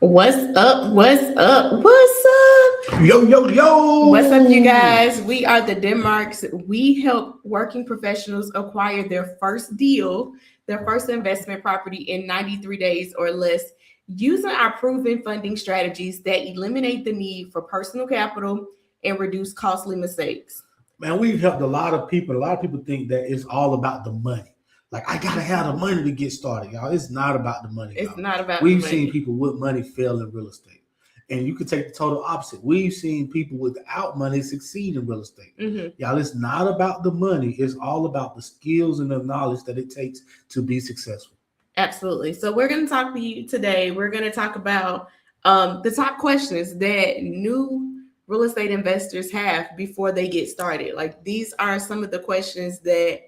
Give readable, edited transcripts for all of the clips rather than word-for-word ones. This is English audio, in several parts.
What's up? What's up? What's up? Yo, yo, yo. What's up, you guys? We are the Denmarks. We help working professionals acquire their first deal, their first investment property in 93 days or less, using our proven funding strategies that eliminate the need for personal capital and reduce costly mistakes. Man, we've helped a lot of people. A lot of people think that it's all about the money. Like, I gotta have the money to get started, y'all. It's not about the money. It's y'all. not about We've the seen money. people with money fail in real estate. And you could take the total opposite. We've seen people without money succeed in real estate. Y'all, it's not about the money. It's all about the skills and the knowledge that it takes to be successful. Absolutely. So we're going to talk to you today. We're going to talk about the top questions that new real estate investors have before they get started. Like, these are some of the questions that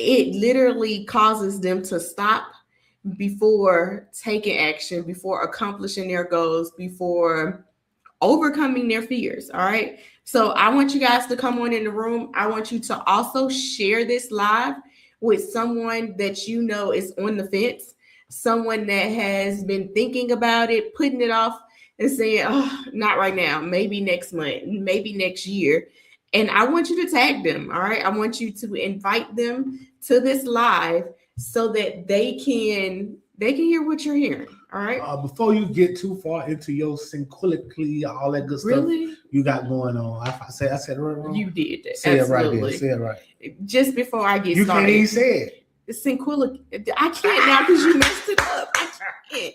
it literally causes them to stop before taking action, before accomplishing their goals, before overcoming their fears. All right. So I want you guys to come on in the room. I want you to also share this live with someone that you know is on the fence, someone that has been thinking about it, putting it off and saying, oh, not right now, maybe next month, maybe next year. And I want you to tag them. All right. I want you to invite them to this live so that they can hear what you're hearing. All right. Before you get too far into your synchronically, all that good stuff you got going on, I said it right wrong. You did that. Say Absolutely. it right there. Say it right. Just before I get you started. You can't even say it. Synchronically. I can't now because you messed it up. I can't.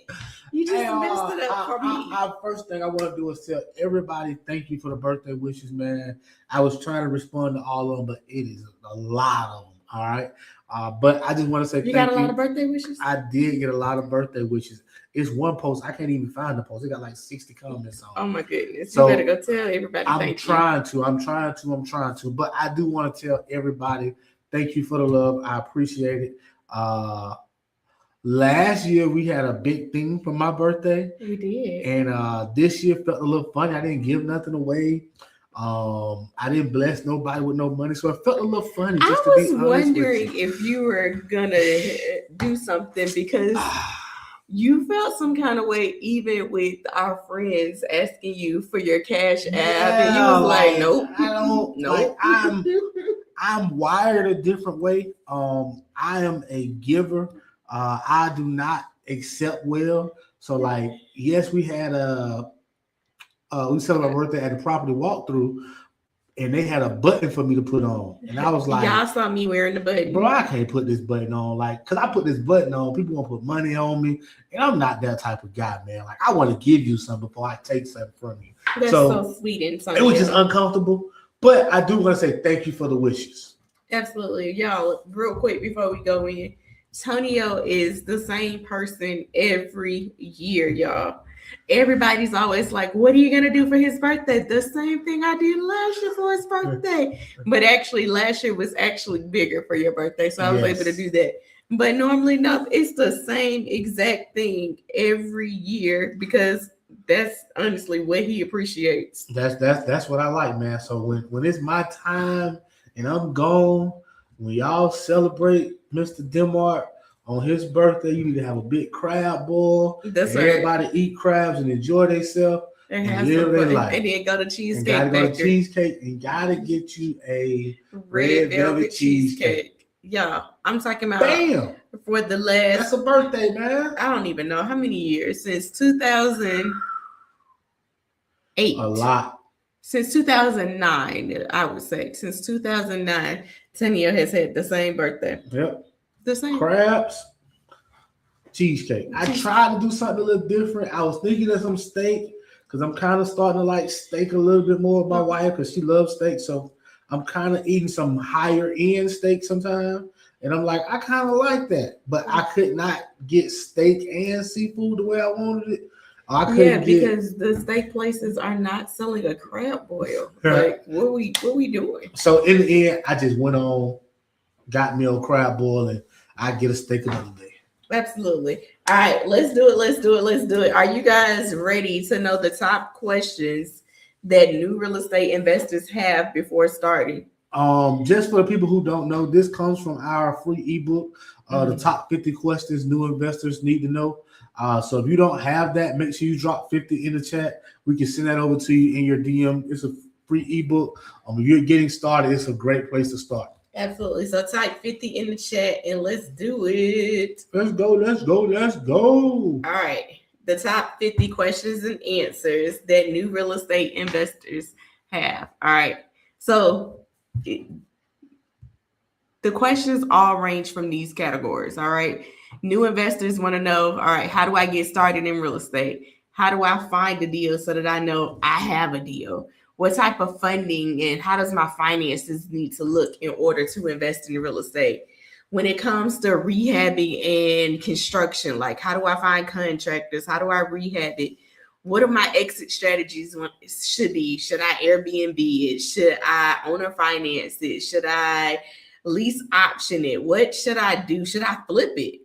You just messed it up for me. First thing I want to do is tell everybody thank you for the birthday wishes, man. I was trying to respond to all of them, but it is a lot of them. All right. But I just want to say you got a lot of birthday wishes? I did get a lot of birthday wishes. It's one post. I can't even find the post. It got like 60 comments on it. Oh my goodness. So you better go tell everybody. I'm trying to. But I do want to tell everybody thank you for the love. I appreciate it. Last year we had a big thing for my birthday. We did. And this year felt a little funny. I didn't give nothing away. I didn't bless nobody with no money, so it felt a little funny. I was wondering if you were gonna do something because you felt some kind of way, even with our friends asking you for your cash app, and you was like, "Nope, I don't." Nope. Like, I'm wired a different way. I am a giver. I do not accept well. So, like, yes, we had we celebrated my birthday at the property walkthrough, and they had a button for me to put on. And I was like, y'all saw me wearing the button. Bro, I can't put this button on. Like, because I put this button on, people want to put money on me. And I'm not that type of guy, man. Like, I want to give you something before I take something from you. That's so sweet and something. It was just uncomfortable. But I do want to say thank you for the wishes. Absolutely. Y'all, real quick before we go in, Tonio is the same person every year, y'all. Everybody's always like, what are you going to do for his birthday? The same thing I did last year for his birthday. But actually, last year was actually bigger for your birthday. So I was able to do that. But normally, no, it's the same exact thing every year because that's honestly what he appreciates. That's what I like, man. So when it's my time and I'm gone, when y'all celebrate Mr. Denmark on his birthday, you need to have a big crab boil. That's right. Everybody eat crabs and enjoy themselves and live their life. And then go to Cheesecake Factory. Gotta go to Cheesecake and gotta get you a red velvet cheesecake. Yeah, I'm talking about for the last. That's a birthday, man. I don't even know how many years since 2008. A lot. Since 2009, I would say. Since 2009, Tonio has had the same birthday. Yep. The same. Crabs, cheesecake. I tried to do something a little different. I was thinking of some steak because I'm kind of starting to like steak a little bit more with my wife because she loves steak. So I'm kind of eating some higher end steak sometimes. And I'm like, I kind of like that. But I could not get steak and seafood the way I wanted it. Because the steak places are not selling a crab boil. Like, what we doing? So in the end, I just went on, got me a crab boil, and I get a steak another day. Absolutely. All right, let's do it. Are you guys ready to know the top questions that new real estate investors have before starting? Just for the people who don't know, this comes from our free ebook, the top 50 questions new investors need to know. So if you don't have that, make sure you drop 50 in the chat. We can send that over to you in your DM. It's a free ebook. If you're getting started, it's a great place to start. Absolutely. So type 50 in the chat and let's do it. Let's go. All right. The top 50 questions and answers that new real estate investors have. All right. So the questions all range from these categories. All right. New investors want to know, all right, how do I get started in real estate? How do I find a deal so that I know I have a deal? What type of funding and how does my finances need to look in order to invest in real estate? When it comes to rehabbing and construction, like how do I find contractors? How do I rehab it? What are my exit strategies should be? Should I Airbnb it? Should I owner finance it? Should I lease option it? What should I do? Should I flip it?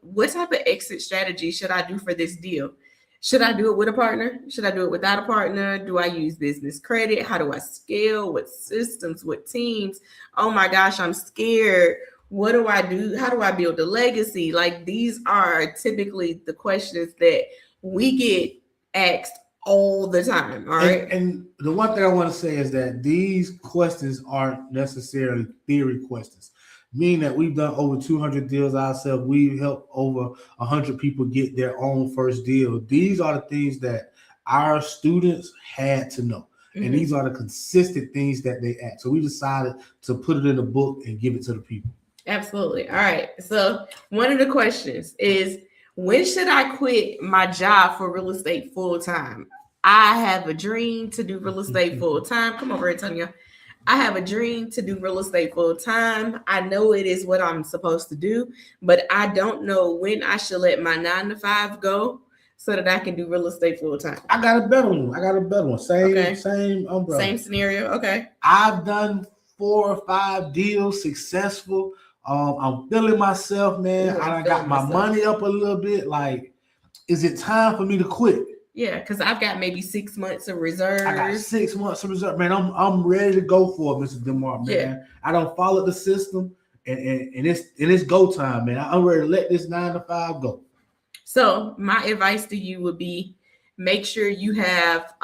What type of exit strategy should I do for this deal? Should I do it with a partner? Should I do it without a partner? Do I use business credit? How do I scale? What systems? What teams? Oh my gosh, I'm scared. What do I do? How do I build a legacy? Like, these are typically the questions that we get asked all the time. All right. And the one thing I want to say is that these questions aren't necessarily theory questions, meaning that we've done over 200 deals ourselves. We've helped over 100 people get their own first deal. These are the things that our students had to know. And these are the consistent things that they ask. So we decided to put it in a book and give it to the people. Absolutely. All right. So one of the questions is, when should I quit my job for real estate full time? I have a dream to do real estate full time. Come over, Antonio. I have a dream to do real estate full time. I know it is what I'm supposed to do, but I don't know when I should let my 9-to-5 go so that I can do real estate full time. I got a better one. Same umbrella. Same scenario. Okay. I've done 4 or 5 deals successful. I'm feeling myself, man. I got my money up a little bit. Like, is it time for me to quit? Yeah, because I've got maybe 6 months of reserves. I got 6 months of reserve, man. I'm ready to go for it, Mr. DeMar, man. Yeah. I don't follow the system, and it's go time, man. I'm ready to let this 9-to-5 go. So my advice to you would be, make sure you have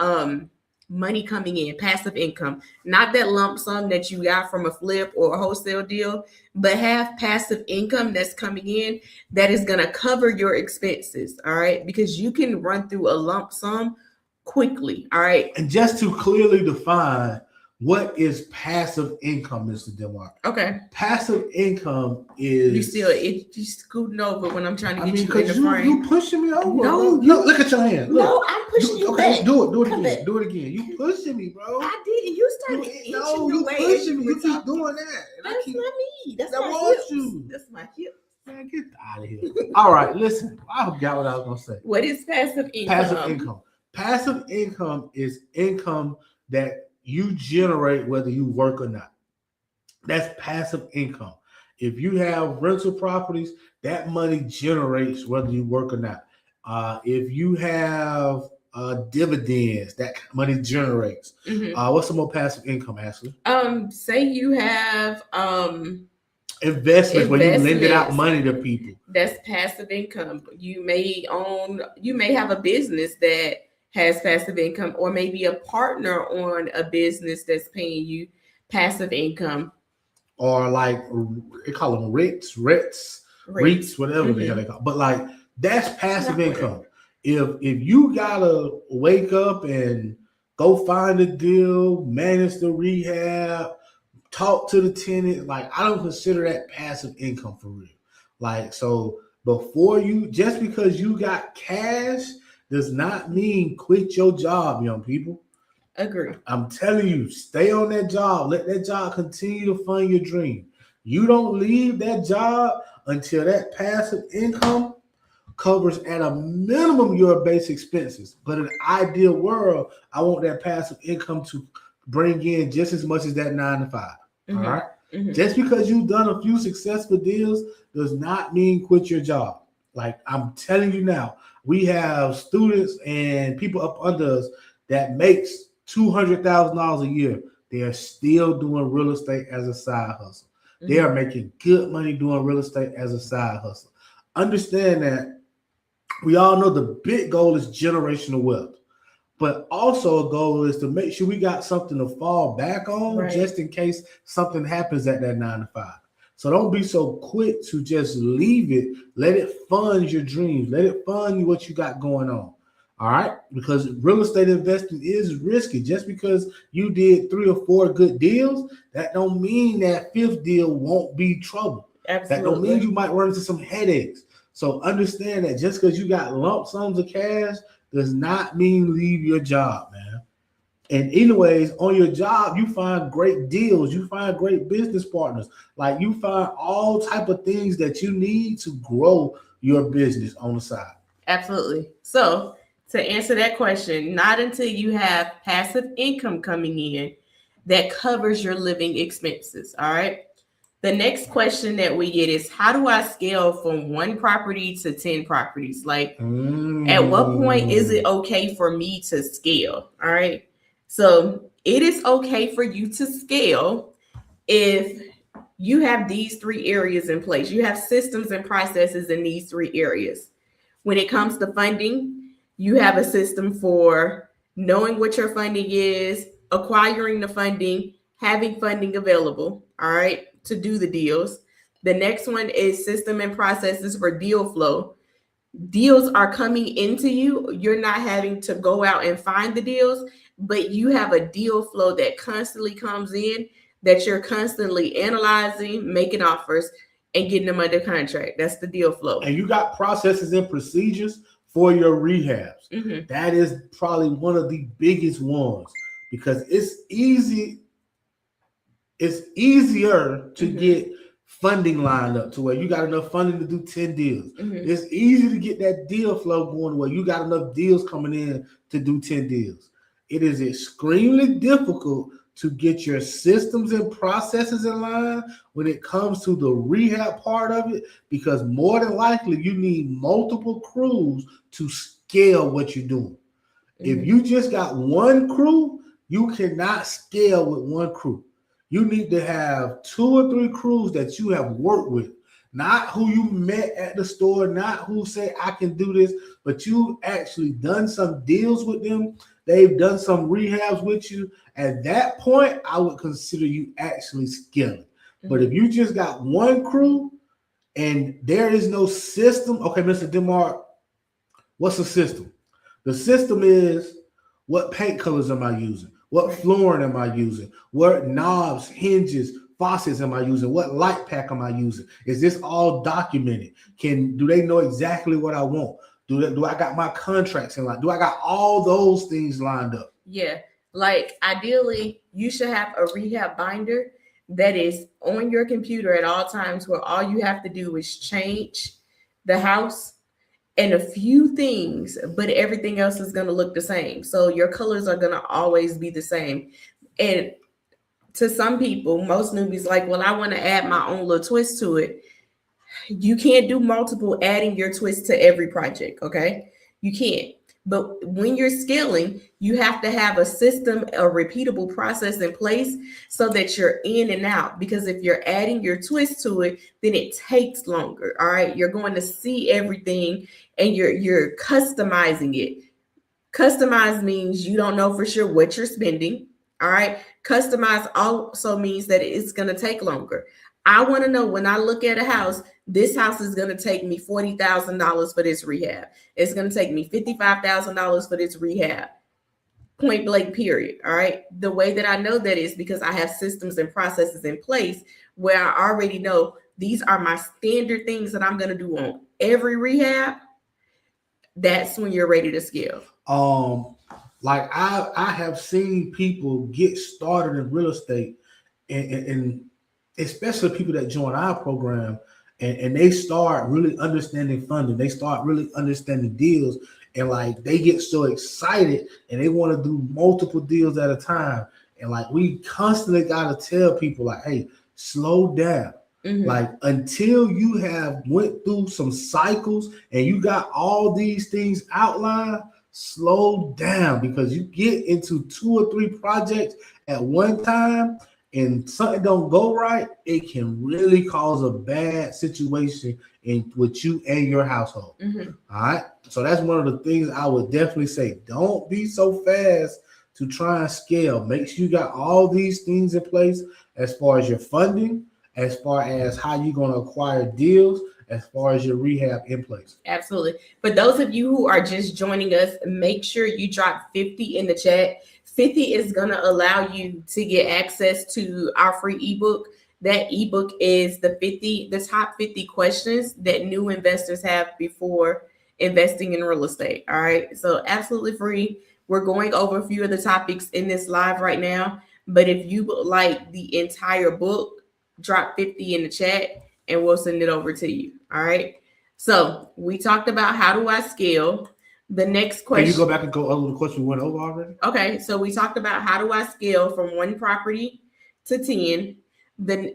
money coming in, passive income, not that lump sum that you got from a flip or a wholesale deal, but have passive income that's coming in that is going to cover your expenses. All right. Because you can run through a lump sum quickly. All right. And just to clearly define, what is passive income, Mr. DeMar? Okay. Passive income is you scooting over when I'm trying to get you in the frame. You pushing me over. No, look at your hand. Look. No, I'm pushing you okay, back. Do it Come again. back. Do it again. You pushing me, bro. I didn't. You started inching you away. pushing me. You keep doing that. That's not me. That's I my want hips. you. That's my hip. Man, get out of here. All right, listen. I forgot what I was gonna say. What is passive income? Passive income. Passive income is income that you generate whether you work or not. That's passive income. If you have rental properties, that money generates whether you work or not. If you have dividends, that money generates. What's some more passive income, Ashley? Say you have investments where you lend out money to people. That's passive income. You may have a business that has passive income, or maybe a partner on a business that's paying you passive income. Or like they call them REITs, whatever the hell they call it. But like, that's passive income. If you gotta wake up and go find a deal, manage the rehab, talk to the tenant, like, I don't consider that passive income for real. Like, so just because you got cash does not mean quit your job, young people. Agree. I'm telling you, stay on that job. Let that job continue to fund your dream. You don't leave that job until that passive income covers at a minimum your base expenses. But in an ideal world, I want that passive income to bring in just as much as that 9-to-5. All right. Just because you've done a few successful deals does not mean quit your job. Like, I'm telling you now, we have students and people up under us that makes $200,000 a year. They are still doing real estate as a side hustle. They are making good money doing real estate as a side hustle. Understand that we all know the big goal is generational wealth. But also a goal is to make sure we got something to fall back on Right. just in case something happens at that 9 to 5. So don't be so quick to just leave it. Let it fund your dreams. Let it fund what you got going on. All right. Because real estate investing is risky. Just because you did 3 or 4 good deals, that don't mean that 5th deal won't be trouble. Absolutely. That don't mean you might run into some headaches. So understand that just because you got lump sums of cash does not mean leave your job, man. And anyways, on your job, you find great deals. You find great business partners. Like you find all type of things that you need to grow your business on the side. Absolutely. So to answer that question, not until you have passive income coming in that covers your living expenses. All right. The next question that we get is, how do I scale from 1 property to 10 properties? Like, at what point is it okay for me to scale? All right. So it is okay for you to scale if you have these 3 areas in place. You have systems and processes in these 3 areas. When it comes to funding, you have a system for knowing what your funding is, acquiring the funding, having funding available, all right, to do the deals. The next one is system and processes for deal flow. Deals are coming into you. You're not having to go out and find the deals, but you have a deal flow that constantly comes in, that you're constantly analyzing, making offers, and getting them under contract. That's the deal flow. And you got processes and procedures for your rehabs. Mhm. That is probably one of the biggest ones because it's easy. It's easier to get funding lined up to where you got enough funding to do 10 deals. It's easy to get that deal flow going where you got enough deals coming in to do 10 deals. It is extremely difficult to get your systems and processes in line when it comes to the rehab part of it, because more than likely you need multiple crews to scale what you're doing. If you just got 1 crew, you cannot scale with 1 crew. You need to have 2 or 3 crews that you have worked with, not who you met at the store, not who say I can do this, but you actually done some deals with them. They've done some rehabs with you. At that point, I would consider you actually scaling. But if you just got 1 crew and there is no system, okay, Mr. DeMar, what's the system? The system is, what paint colors am I using? What flooring am I using? What knobs, hinges, faucets am I using? What light pack am I using? Is this all documented? Do they know exactly what I want? Do I got my contracts in line? Do I got all those things lined up? Yeah. Like ideally, you should have a rehab binder that is on your computer at all times where all you have to do is change the house and a few things, but everything else is going to look the same. So your colors are going to always be the same. And to some people, most newbies like, well, I want to add my own little twist to it. You can't do multiple adding your twist to every project, okay? You can't. But when you're scaling, you have to have a system, a repeatable process in place so that you're in and out. Because if you're adding your twist to it, then it takes longer. All right. You're going to see everything and you're customizing it. Customize means you don't know for sure what you're spending. All right. Customize also means that it's going to take longer. I want to know when I look at a house, this house is going to take me $40,000 for this rehab. It's going to take me $55,000 for this rehab. Point blank, period. All right. The way that I know that is because I have systems and processes in place where I already know these are my standard things that I'm going to do on every rehab. That's when you're ready to scale. Like I have seen people get started in real estate and especially people that join our program and they start really understanding funding. They start really understanding deals and like they get so excited and they want to do multiple deals at a time. And like we constantly got to tell people like, hey, slow down. Like until you have went through some cycles and you got all these things outlined, slow down, because you get into 2 or 3 projects at one time and something don't go right, it can really cause a bad situation with you and your household. Mm-hmm. All right. So that's one of the things I would definitely say. Don't be so fast to try and scale. Make sure you got all these things in place as far as your funding, as far as how you're going to acquire deals, as far as your rehab in place. Absolutely. For those of you who are just joining us, make sure you drop 50 in the chat. 50 is going to allow you to get access to our free ebook. That ebook is the top 50 questions that new investors have before investing in real estate. All right. So absolutely free. We're going over a few of the topics in this live right now. But if you would like the entire book, drop 50 in the chat and we'll send it over to you. All right. So we talked about how do I scale. The next question. Can you go back and go over the question we went over already? Okay. So we talked about how do I scale from 1 property to 10. Then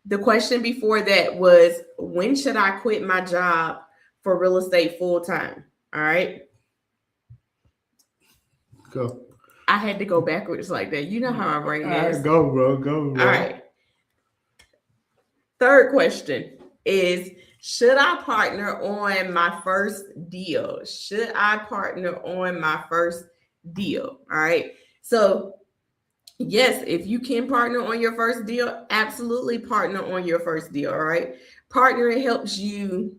the question before that was, when should I quit my job for real estate full time? All right. Go. I had to go backwards like that. You know how my brain is. Right, go, bro. Go, bro. All right. Third question is, should I partner on my first deal? Should I partner on my first deal? All right. So, yes, if you can partner on your first deal, absolutely partner on your first deal. All right. Partnering helps you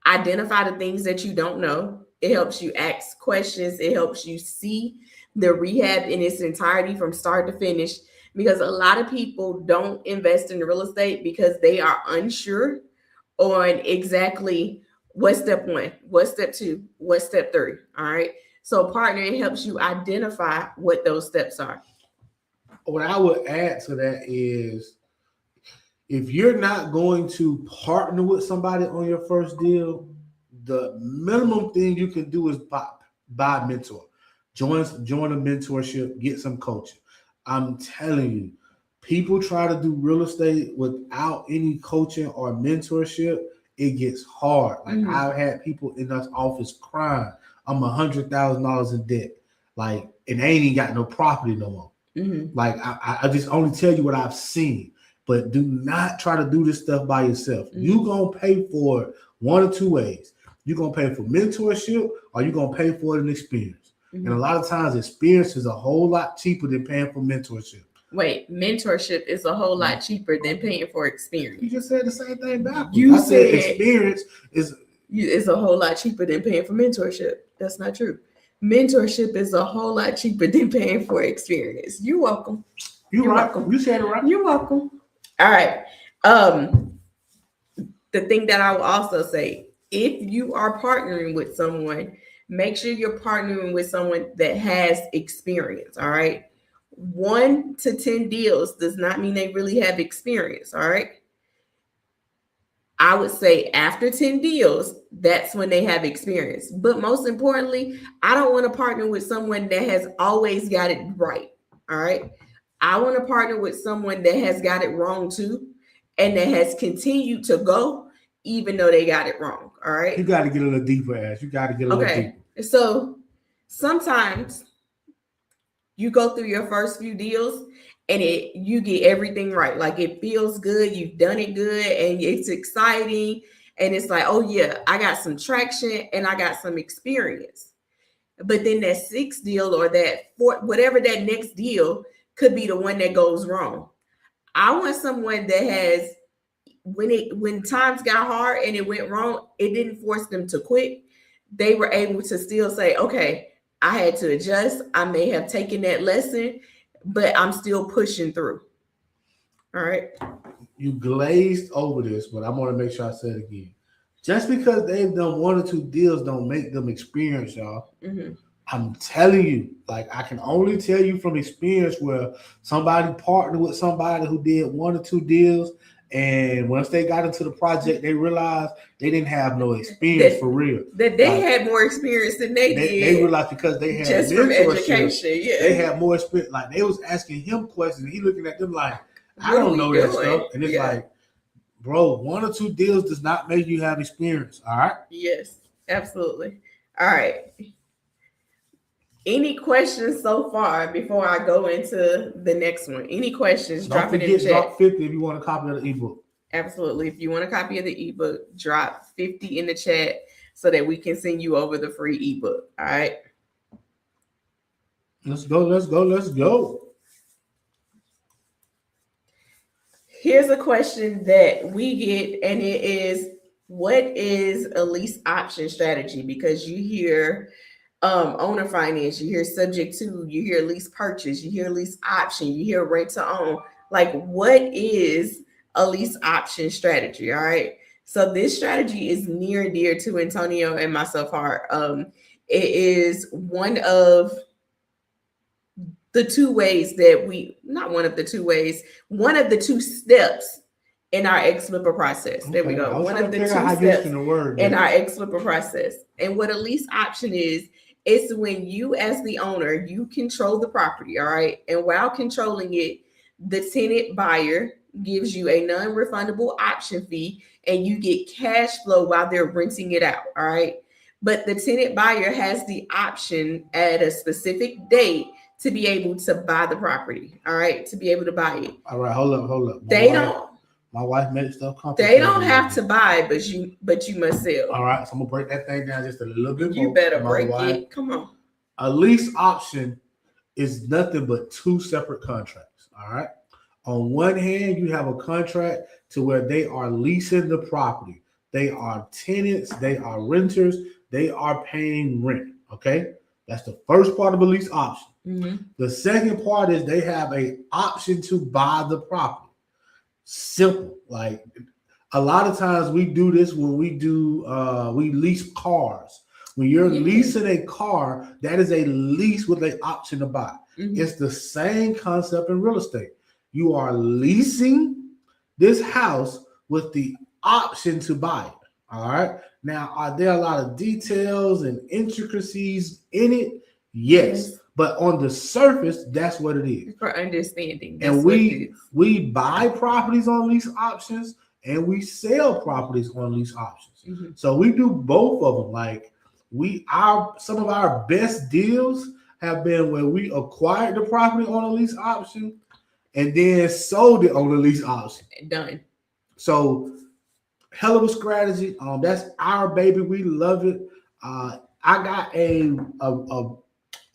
identify the things that you don't know. It helps you ask questions. It helps you see the rehab in its entirety from start to finish. Because a lot of people don't invest in real estate because they are unsure on exactly what's step 1, what's step 2, what's step 3. All right. So partnering helps you identify what those steps are. What I would add to that is, if you're not going to partner with somebody on your first deal, the minimum thing you can do is buy a mentor. Join a mentorship, get some coaching. I'm telling you, people try to do real estate without any coaching or mentorship. It gets hard. Like I've had people in this office crying, I'm $100,000 in debt. Like, and they ain't even got no property no more. Like I just only tell you what I've seen. But do not try to do this stuff by yourself. You're going to pay for it one of two ways. You're going to pay for mentorship, or you're going to pay for it in experience. And a lot of times experience is a whole lot cheaper than paying for mentorship. Wait, mentorship is a whole lot cheaper than paying for experience. You just said the same thing backwards. You I said experience is a whole lot cheaper than paying for mentorship. That's not true. Mentorship is a whole lot cheaper than paying for experience. You're welcome. You're welcome. You said it right. You're welcome. All right. The thing that I will also say, if you are partnering with someone, make sure you're partnering with someone that has experience. All right. 1 to 10 deals does not mean they really have experience. All right. I would say after 10 deals, that's when they have experience. But most importantly, I don't want to partner with someone that has always got it right. All right. I want to partner with someone that has got it wrong too, and that has continued to go even though they got it wrong. All right. You got to get a little deeper, Ash. You got to get a little deeper. So sometimes you go through your first few deals and you get everything right. Like it feels good. You've done it good and it's exciting. And it's like, oh yeah, I got some traction and I got some experience. But then that 6th deal or that 4th, whatever that next deal could be the one that goes wrong. I want someone that has, when times got hard and it went wrong, it didn't force them to quit. They were able to still say, okay, I had to adjust. I may have taken that lesson, but I'm still pushing through. All right. You glazed over this, but I want to make sure I say it again. Just because they've done 1 or 2 deals don't make them experienced, y'all. I'm telling you, like I can only tell you from experience where somebody partnered with somebody who did 1 or 2 deals, and once they got into the project, they realized they didn't have no experience for real. That they had more experience than they did. They realized because they had just from education, they had more experience. Like they was asking him questions, and he looking at them like, I don't know that stuff. And it's like, bro, 1 or 2 deals does not make you have experience. All right. Yes, absolutely. All right. Any questions so far before I go into the next one? Any questions? Don't Drop it in forget, the chat. drop 50 if you want a copy of the ebook. Absolutely. If you want a copy of the ebook, drop 50 in the chat so that we can send you over the free ebook. All right. Let's go. Here's a question that we get, and it is, what is a lease option strategy? Because you hear owner finance, you hear subject to, you hear lease purchase, you hear lease option, you hear rent to own. Like, what is a lease option strategy? All right. So this strategy is near and dear to Antonio and myself heart. It is one of the two ways that one of the two steps in our ex-flipper process. There we go. One of the two steps in our ex-flipper process. And what a lease option is when you, as the owner, you control the property, all right? And while controlling it, the tenant buyer gives you a non-refundable option fee and you get cash flow while they're renting it out, all right? But the tenant buyer has the option at a specific date to be able to buy the property, all right? To be able to buy it. All right, hold up. My wife made stuff complicated. They don't have to buy, but you must sell. All right, so I'm gonna break that thing down just a little bit more. You better break it. Come on. A lease option is nothing but two separate contracts. All right. On one hand, you have a contract to where they are leasing the property. They are tenants, they are renters, they are paying rent. Okay. That's the first part of a lease option. Mm-hmm. The second part is they have an option to buy the property. Simple. Like a lot of times we do this when we lease cars. When you're leasing a car, that is a lease with an option to buy. Mm-hmm. It's the same concept in real estate. You are leasing this house with the option to buy it. All right. Now, are there a lot of details and intricacies in it? Yes. But on the surface, that's what it is. For understanding. And we buy properties on lease options and we sell properties on lease options. Mm-hmm. So we do both of them. Like some of our best deals have been when we acquired the property on a lease option and then sold it on a lease option. Done. So hell of a strategy. That's our baby. We love it. I got a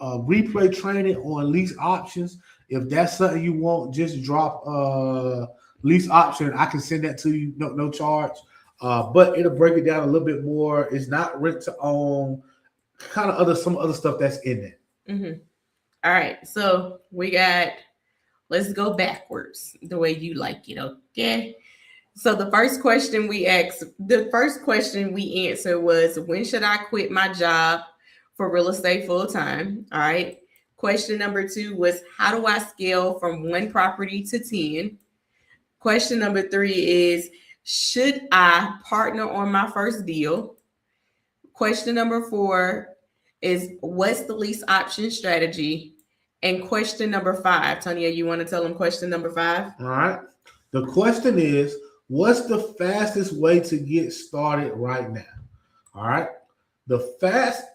replay training on lease options. If that's something you want, just drop lease option. I can send that to you, no charge. But it'll break it down a little bit more. It's not rent to own, kind of some other stuff that's in it. Mm-hmm. All right, so let's go backwards the way you like it. Okay. So the first question we answered was, when should I quit my job for real estate full time? All right. Question number 2 was, how do I scale from 1 property to 10? Question number 3 is, should I partner on my first deal? Question number 4 is, what's the lease option strategy? And question number 5, Tonya, you want to tell them question number 5? All right. The question is, what's the fastest way to get started right now? All right. The fastest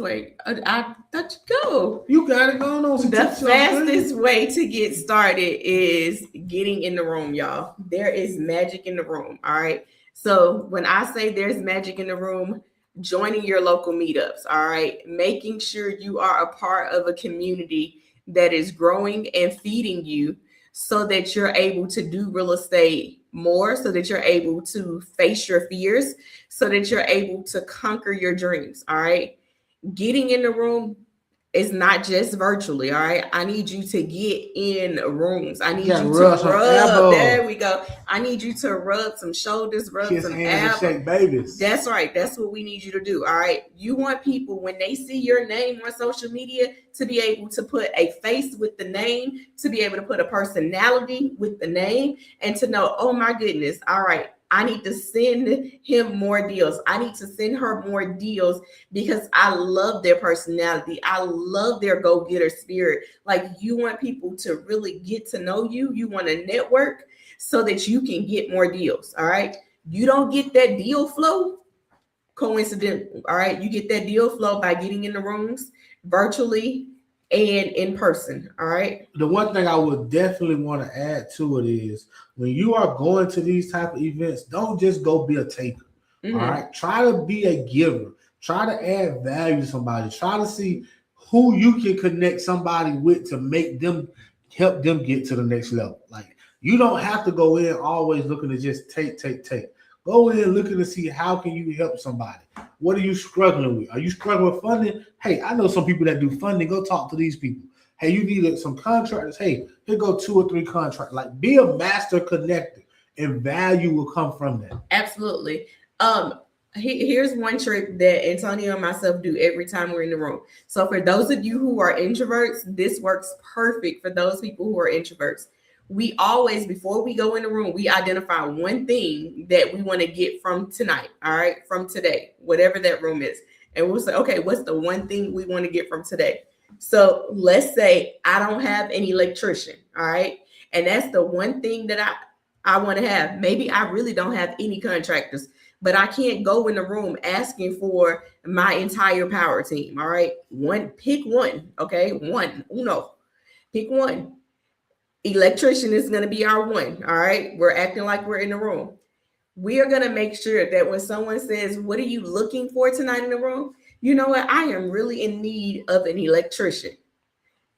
way. I thought you go. You got it going on. The fastest way to get started is getting in the room, y'all. There is magic in the room. All right. So when I say there's magic in the room, joining your local meetups. All right. Making sure you are a part of a community that is growing and feeding you so that you're able to do real estate more, so that you're able to face your fears, so that you're able to conquer your dreams. All right. Getting in the room is not just virtually. All right. I need you to get in rooms. I need you to rub. There we go. I need you to rub some shoulders, rub some elbows. Shake babies. That's right. That's what we need you to do. All right. You want people, when they see your name on social media, to be able to put a face with the name, to be able to put a personality with the name, and to know, oh my goodness, all right, I need to send him more deals. I need to send her more deals because I love their personality. I love their go-getter spirit. Like, you want people to really get to know you. You want to network so that you can get more deals. All right. You don't get that deal flow coincidental. All right. You get that deal flow by getting in the rooms virtually and in person. All right. The one thing I would definitely want to add to it is when you are going to these type of events, don't just go be a taker. Mm-hmm. All right. Try to be a giver. Try to add value to somebody. Try to see who you can connect somebody with to make them help them get to the next level. Like you don't have to go in always looking to just take. Go in looking to see how can you help somebody. What are you struggling with? Are you struggling with funding? Hey, I know some people that do funding. Go talk to these people. Hey, you need some contractors. Hey, here go 2 or 3 contractors. Like be a master connector, and value will come from that. Absolutely. Here's one trick that Antonio and myself do every time we're in the room. So for those of you who are introverts, this works perfect for those people who are introverts. We always, before we go in the room, we identify one thing that we want to get from tonight. All right. From today, whatever that room is. And we'll say, okay, what's the one thing we want to get from today? So let's say I don't have an electrician. All right. And that's the one thing that I want to have. Maybe I really don't have any contractors, but I can't go in the room asking for my entire power team. All right. Pick one. Okay. Uno. Pick one. Electrician is going to be our one. All right. We're acting like we're in the room. We are going to make sure that when someone says, what are you looking for tonight in the room? You know what? I am really in need of an electrician.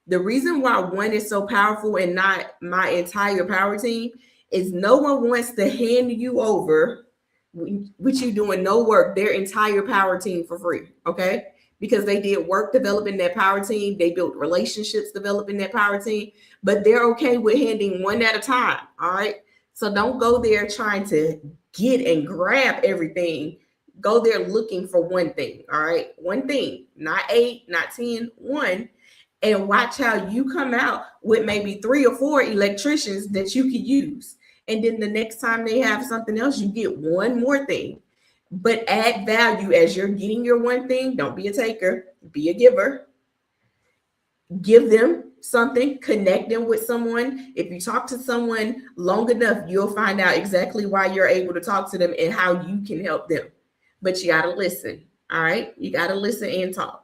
The reason why one is so powerful and not my entire power team is no one wants to hand you over with you doing no work, their entire power team for free. Okay. Because they did work developing that power team. They built relationships developing that power team, but they're okay with handing one at a time. All right. So don't go there trying to get and grab everything. Go there looking for one thing. All right. One thing, not 8, not 10, one. And watch how you come out with maybe 3 or 4 electricians that you can use. And then the next time they have something else, you get one more thing. But add value as you're getting your one thing. Don't be a taker, be a giver. Give them something, connect them with someone. If you talk to someone long enough, you'll find out exactly why you're able to talk to them and how you can help them. But you got to listen. All right. You got to listen and talk.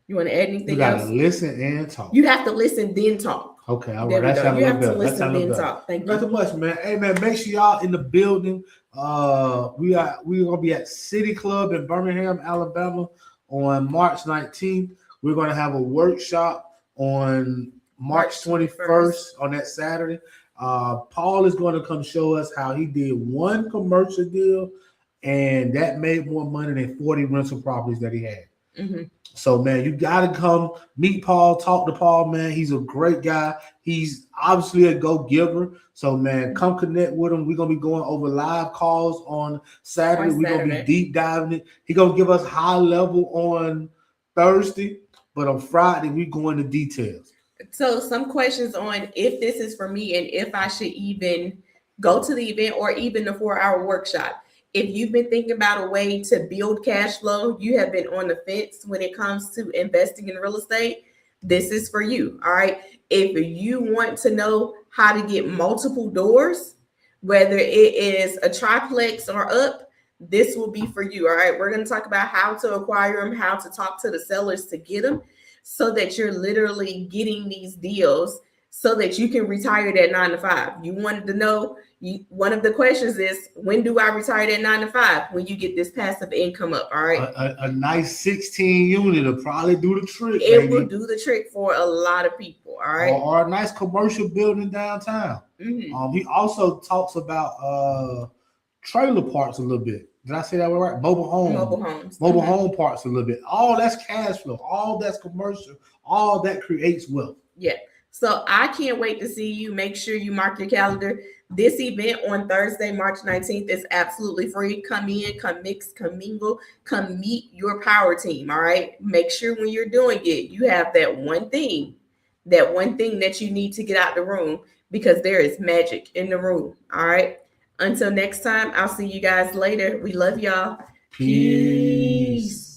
You want to add anything else? You got to listen and talk. You have to listen, then talk. Okay, all right. That's how you have to listen, then talk. Thank you. Nothing much, man. Hey, man, make sure y'all in the building. We're gonna be at City Club in Birmingham, Alabama, on March 19th. We're gonna have a workshop on March 21st on that Saturday. Paul is going to come show us how he did one commercial deal, and that made more money than 40 rental properties that he had. Mm-hmm. So, man, you got to come meet Paul, talk to Paul, man. He's a great guy. He's obviously a go-giver. So, man, come connect with him. We're going to be going over live calls on Saturday. We're going to be deep diving it. He's going to give us high level on Thursday, but on Friday, we go into details. So some questions on if this is for me and if I should even go to the event or even the 4-hour workshop. If you've been thinking about a way to build cash flow, you have been on the fence when it comes to investing in real estate, this is for you. All right. If you want to know how to get multiple doors, whether it is a triplex or up, this will be for you. All right. We're going to talk about how to acquire them, how to talk to the sellers to get them so that you're literally getting these deals so that you can retire that 9 to 5. You wanted to know, one of the questions is, when do I retire that 9 to 5? When you get this passive income up, all right? A nice 16 unit will probably do the trick. It will do the trick for a lot of people, all right? Or a nice commercial building downtown. Mm-hmm. He also talks about trailer parks a little bit. Did I say that right? Mobile homes. Mobile home parks a little bit. All that's cash flow. All that's commercial. All that creates wealth. Yeah. So I can't wait to see you. Make sure you mark your calendar. This event on Thursday, March 19th is absolutely free. Come in, come mix, come mingle, come meet your power team. All right. Make sure when you're doing it, you have that one thing that you need to get out the room, because there is magic in the room. All right. Until next time, I'll see you guys later. We love y'all. Peace.